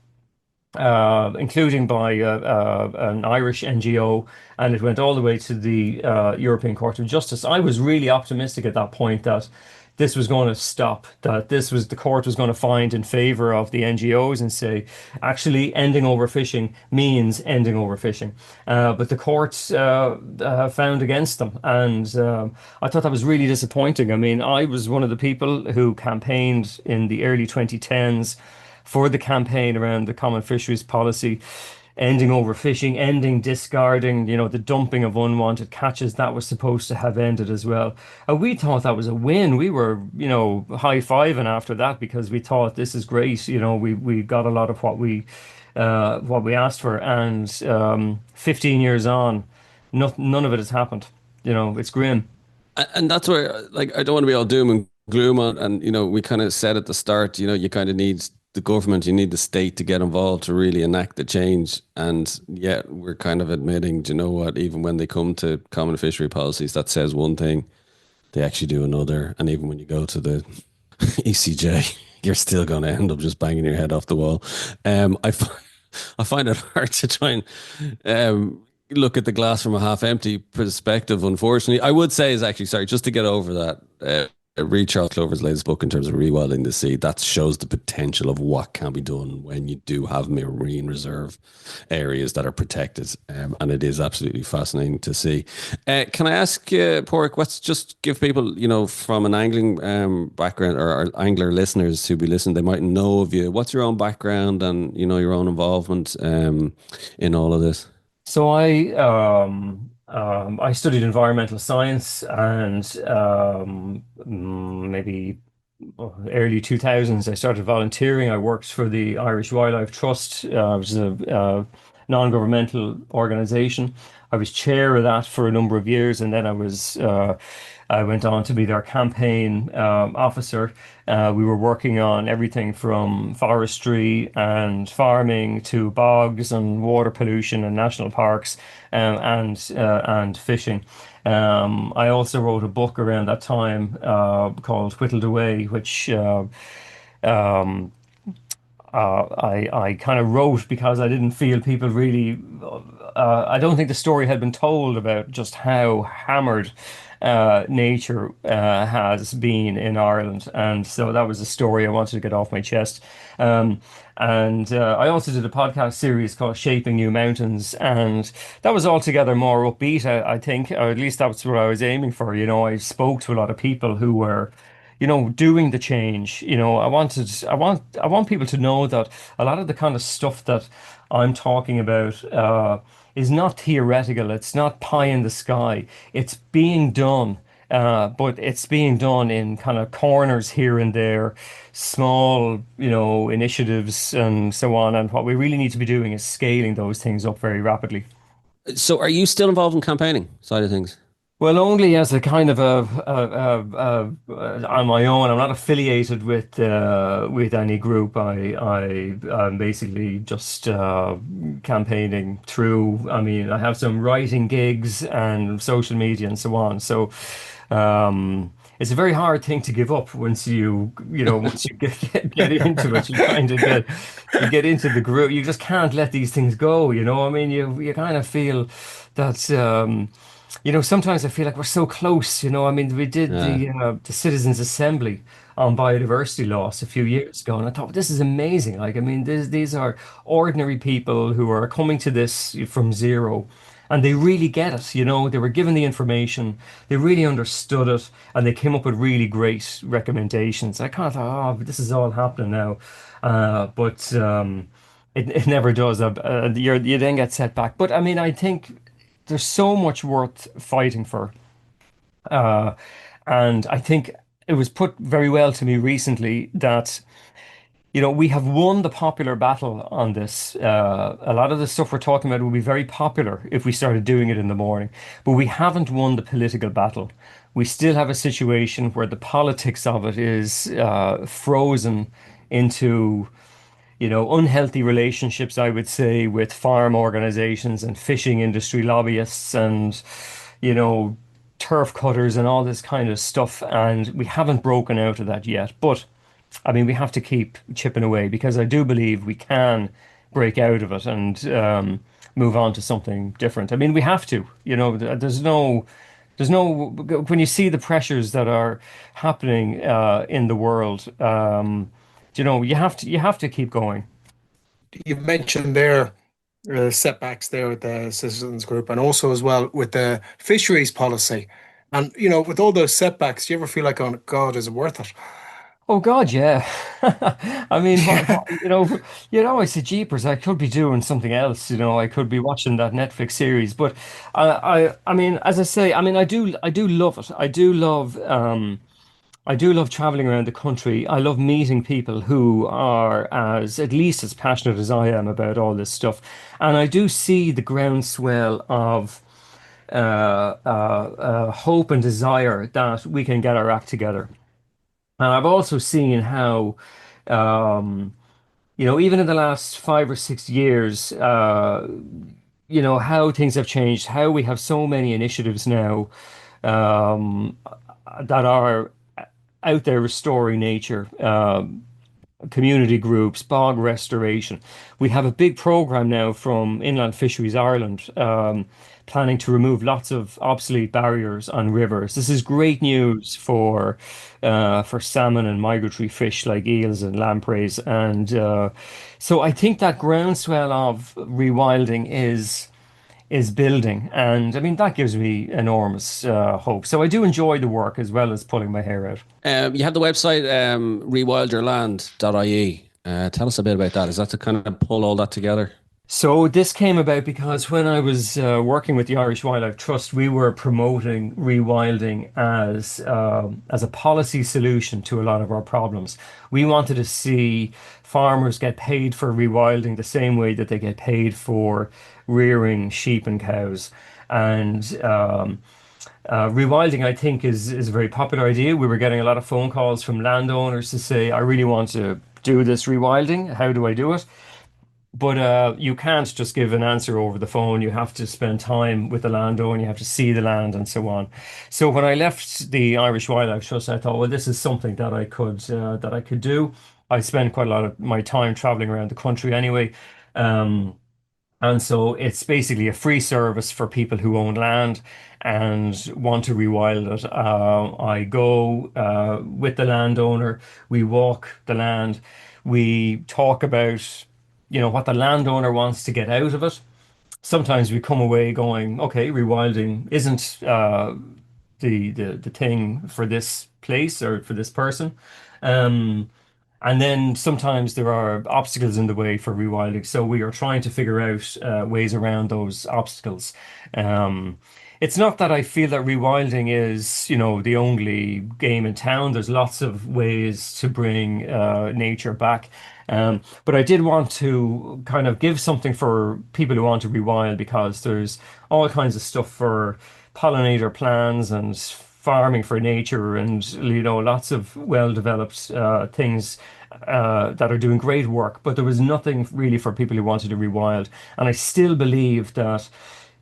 including by an Irish NGO, and it went all the way to the European Court of Justice. I was really optimistic at that point that this was going to stop, that the court was going to find in favor of the NGOs and say, actually, ending overfishing means ending overfishing. But the courts found against them, and I thought that was really disappointing. I mean, I was one of the people who campaigned in the early 2010s for the campaign around the Common Fisheries Policy, ending overfishing, ending discarding, the dumping of unwanted catches. That was supposed to have ended as well. And we thought that was a win. We were, high-fiving after that, because we thought this is great. We got a lot of what we asked for. And 15 years on, none of it has happened. It's grim. And that's where, like, I don't want to be all doom and gloom on, and we kind of said at the start, you kind of need the government, you need the state to get involved to really enact the change. And yet we're kind of admitting, do you know what, even when they come to common fishery policies, that says one thing, they actually do another. And even when you go to the ECJ, you're still going to end up just banging your head off the wall. I find it hard to try and look at the glass from a half empty perspective, unfortunately. I would say is actually, sorry, just to get over that, read Charles Clover's latest book in terms of rewilding the sea. That shows the potential of what can be done when you do have marine reserve areas that are protected. And it is absolutely fascinating to see. Can I ask, Pork, let's just give people, from an angling background, or our angler listeners who be listening, they might know of you. What's your own background and, your own involvement in all of this? So I studied environmental science, and maybe early 2000s I started volunteering. I worked for the Irish Wildlife Trust, which is non-governmental organization. I was chair of that for a number of years, and then I went on to be their campaign officer. We were working on everything from forestry and farming to bogs and water pollution and national parks and fishing. I also wrote a book around that time called Whittled Away, which um, I kind of wrote because I didn't feel people really. I don't think the story had been told about just how hammered nature has been in Ireland, and so that was a story I wanted to get off my chest. Um, and I also did a podcast series called Shaping New Mountains, and that was altogether more upbeat, I think, or at least that's what I was aiming for. I spoke to a lot of people who were doing the change. I want people to know that a lot of the kind of stuff that I'm talking about is not theoretical. It's not pie in the sky. It's being done. But it's being done in kind of corners here and there, small, initiatives and so on. And what we really need to be doing is scaling those things up very rapidly. So are you still involved in campaigning side of things? Well, only as a kind of on my own. I'm not affiliated with any group. I'm basically just campaigning through. I mean, I have some writing gigs and social media and so on. So it's a very hard thing to give up once you get into it. You get into the group. You just can't let these things go. I mean, you kind of feel that. Sometimes I feel like we're so close. I mean, we did Yeah. the Citizens Assembly on biodiversity loss a few years ago, and I thought this is amazing. Like, I mean, these are ordinary people who are coming to this from zero, and they really get it. They were given the information, they really understood it, and they came up with really great recommendations. I kind of thought, oh, this is all happening now, but it never does. You then get set back. But I mean, I think there's so much worth fighting for. Uh, and I think it was put very well to me recently that, we have won the popular battle on this. A lot of the stuff we're talking about would be very popular if we started doing it in the morning, but we haven't won the political battle. We still have a situation where the politics of it is frozen into unhealthy relationships, I would say, with farm organizations and fishing industry lobbyists and, you know, turf cutters and all this kind of stuff. And we haven't broken out of that yet. But I mean, we have to keep chipping away because I do believe we can break out of it and move on to something different. I mean, we have to, when you see the pressures that are happening in the world, you have to keep going. You mentioned there setbacks there with the citizens group and also as well with the fisheries policy. And, with all those setbacks, do you ever feel like, oh, God, is it worth it? Oh God, yeah. I mean, you'd always say, "Jeepers, I could be doing something else." I could be watching that Netflix series. But I mean, as I say, I mean, I do love it. I do love traveling around the country. I love meeting people who are at least as passionate as I am about all this stuff. And I do see the groundswell of hope and desire that we can get our act together. And I've also seen how, um, even in the last 5 or 6 years, how things have changed, how we have so many initiatives now um, that are out there restoring nature, community groups, bog restoration. We have a big program now from Inland Fisheries Ireland, planning to remove lots of obsolete barriers on rivers. This is great news for salmon and migratory fish like eels and lampreys. And so I think that groundswell of rewilding is building, and I mean that gives me enormous hope. So I do enjoy the work as well as pulling my hair out. You have the website rewildyourland.ie. Tell us a bit about that. Is that to kind of pull all that together? So this came about because when I was working with the Irish Wildlife Trust, we were promoting rewilding as a policy solution to a lot of our problems. We wanted to see farmers get paid for rewilding the same way that they get paid for rearing sheep and cows. And rewilding, I think, is a very popular idea. We were getting a lot of phone calls from landowners to say, "I really want to do this rewilding. How do I do it?" But you can't just give an answer over the phone. You have to spend time with the landowner. You have to see the land and so on. So when I left the Irish Wildlife Trust, I thought, well, this is something that I could do. I spend quite a lot of my time traveling around the country anyway. Um, and so it's basically a free service for people who own land and want to rewild it. I go with the landowner, we walk the land, we talk about, what the landowner wants to get out of it. Sometimes we come away going, okay, rewilding isn't the thing for this place or for this person. Um, and then sometimes there are obstacles in the way for rewilding. So we are trying to figure out ways around those obstacles. Um, it's not that I feel that rewilding is, the only game in town. There's lots of ways to bring nature back. But I did want to kind of give something for people who want to rewild because there's all kinds of stuff for pollinator plants and farming for nature and lots of well-developed things that are doing great work, but there was nothing really for people who wanted to rewild. And I still believe that,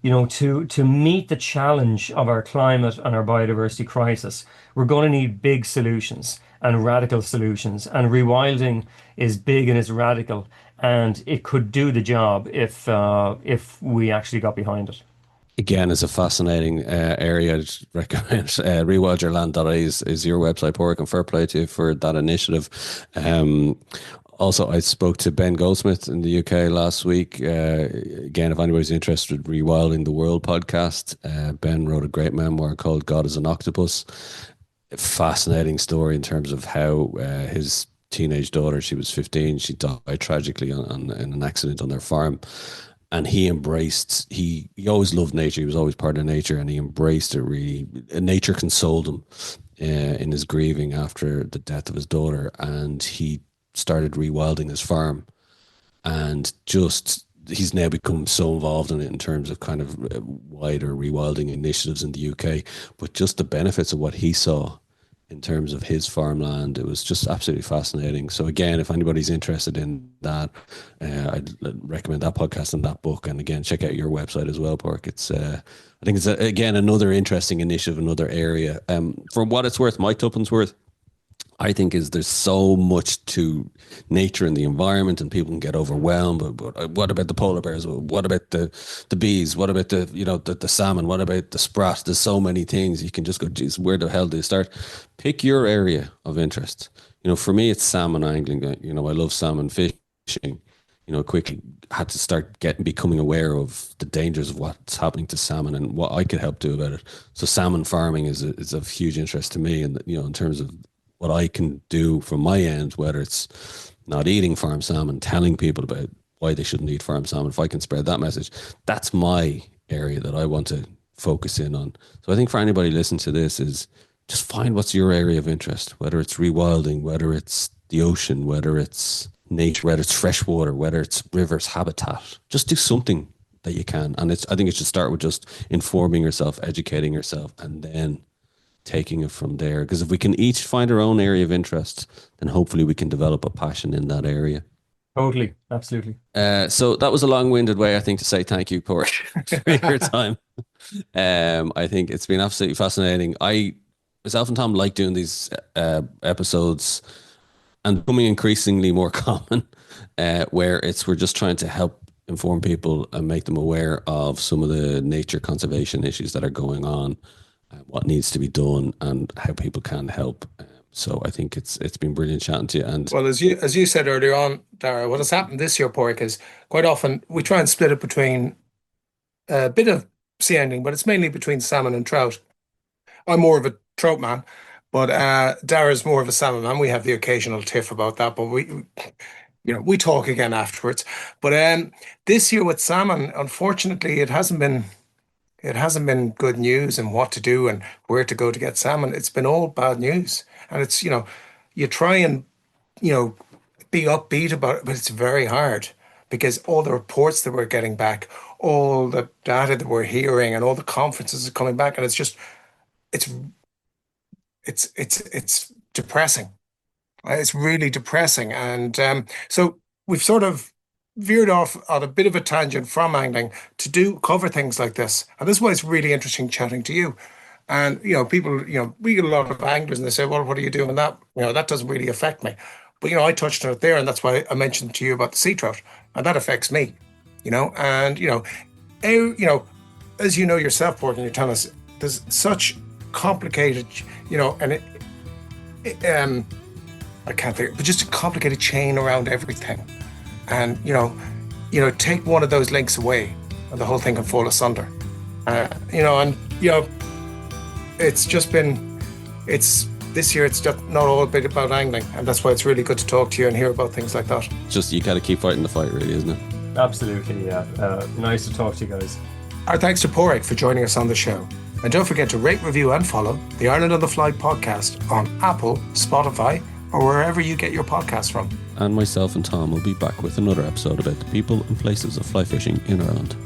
to meet the challenge of our climate and our biodiversity crisis, we're going to need big solutions and radical solutions. And rewilding is big and it's radical, and it could do the job if we actually got behind it. Again, it's a fascinating area. I'd recommend rewildyourland.ie is your website, Pork, and fair play to you for that initiative. Also, I spoke to Ben Goldsmith in the UK last week. Again, if anybody's interested, Rewilding the World podcast. Ben wrote a great memoir called God is an Octopus. A fascinating story in terms of how his teenage daughter, she was 15, she died tragically in an accident on their farm. And he always loved nature. He was always part of nature, and he embraced it really. Nature consoled him in his grieving after the death of his daughter, and he started rewilding his farm, and just he's now become so involved in it in terms of kind of wider rewilding initiatives in the UK. But just the benefits of what he saw in terms of his farmland, it was just absolutely fascinating. So again, if anybody's interested in that, I'd recommend that podcast and that book. And again, check out your website as well, Pork. I think it's again another interesting initiative, another area. For what it's worth, my tuppence worth, I think is there's so much to nature and the environment, and people can get overwhelmed. But what about the polar bears? What about the bees? What about the salmon? What about the sprat? There's so many things you can just go, geez, where the hell do you start? Pick your area of interest. For me, it's salmon angling. I love salmon fishing. Quickly had to start becoming aware of the dangers of what's happening to salmon and what I could help do about it. So salmon farming is of huge interest to me, and in terms of what I can do from my end, whether it's not eating farm salmon, telling people about why they shouldn't eat farm salmon, if I can spread that message, that's my area that I want to focus in on. So I think for anybody listening to this is just find what's your area of interest, whether it's rewilding, whether it's the ocean, whether it's nature, whether it's freshwater, whether it's rivers, habitat. Just do something that you can. And I think it should start with just informing yourself, educating yourself, and then taking it from there. Because if we can each find our own area of interest, then hopefully we can develop a passion in that area. Totally, absolutely. So that was a long-winded way, I think, to say thank you, Paul, for your time. I think it's been absolutely fascinating. I myself and Tom like doing these episodes, and becoming increasingly more common, where we're just trying to help inform people and make them aware of some of the nature conservation issues that are going on, what needs to be done, and how people can help. So I think it's been brilliant chatting to you. And Well, as you said earlier on, Dara, what has happened this year, Pork, is quite often we try and split it between a bit of sea angling, but it's mainly between salmon and trout. I'm more of a trout man, but Dara's more of a salmon man. We have the occasional tiff about that, but we talk again afterwards. But this year with salmon, unfortunately, it hasn't been good news and what to do and where to go to get salmon. It's been all bad news. And it's, you try and, you know, be upbeat about it, but it's very hard because all the reports that we're getting back, all the data that we're hearing and all the conferences are coming back, and it's it's depressing. It's really depressing. And so we've sort of veered off on a bit of a tangent from angling to do cover things like this. And this is why it's really interesting chatting to you. And, people, we get a lot of anglers and they say, well, what are you doing that? That doesn't really affect me. But, I touched on it there. And that's why I mentioned to you about the sea trout. And that affects me, and, as you know yourself, Morgan, you're telling us there's such complicated, and I can't think, but just a complicated chain around everything. And, take one of those links away and the whole thing can fall asunder. It's just been, this year, it's just not all a bit about angling. And that's why it's really good to talk to you and hear about things like that. Just, you got to keep fighting the fight, really, isn't it? Absolutely, yeah. Nice to talk to you guys. Our thanks to Padraic for joining us on the show. And don't forget to rate, review and follow the Ireland on the Fly podcast on Apple, Spotify, or wherever you get your podcasts from. And myself and Tom will be back with another episode about the people and places of fly fishing in Ireland.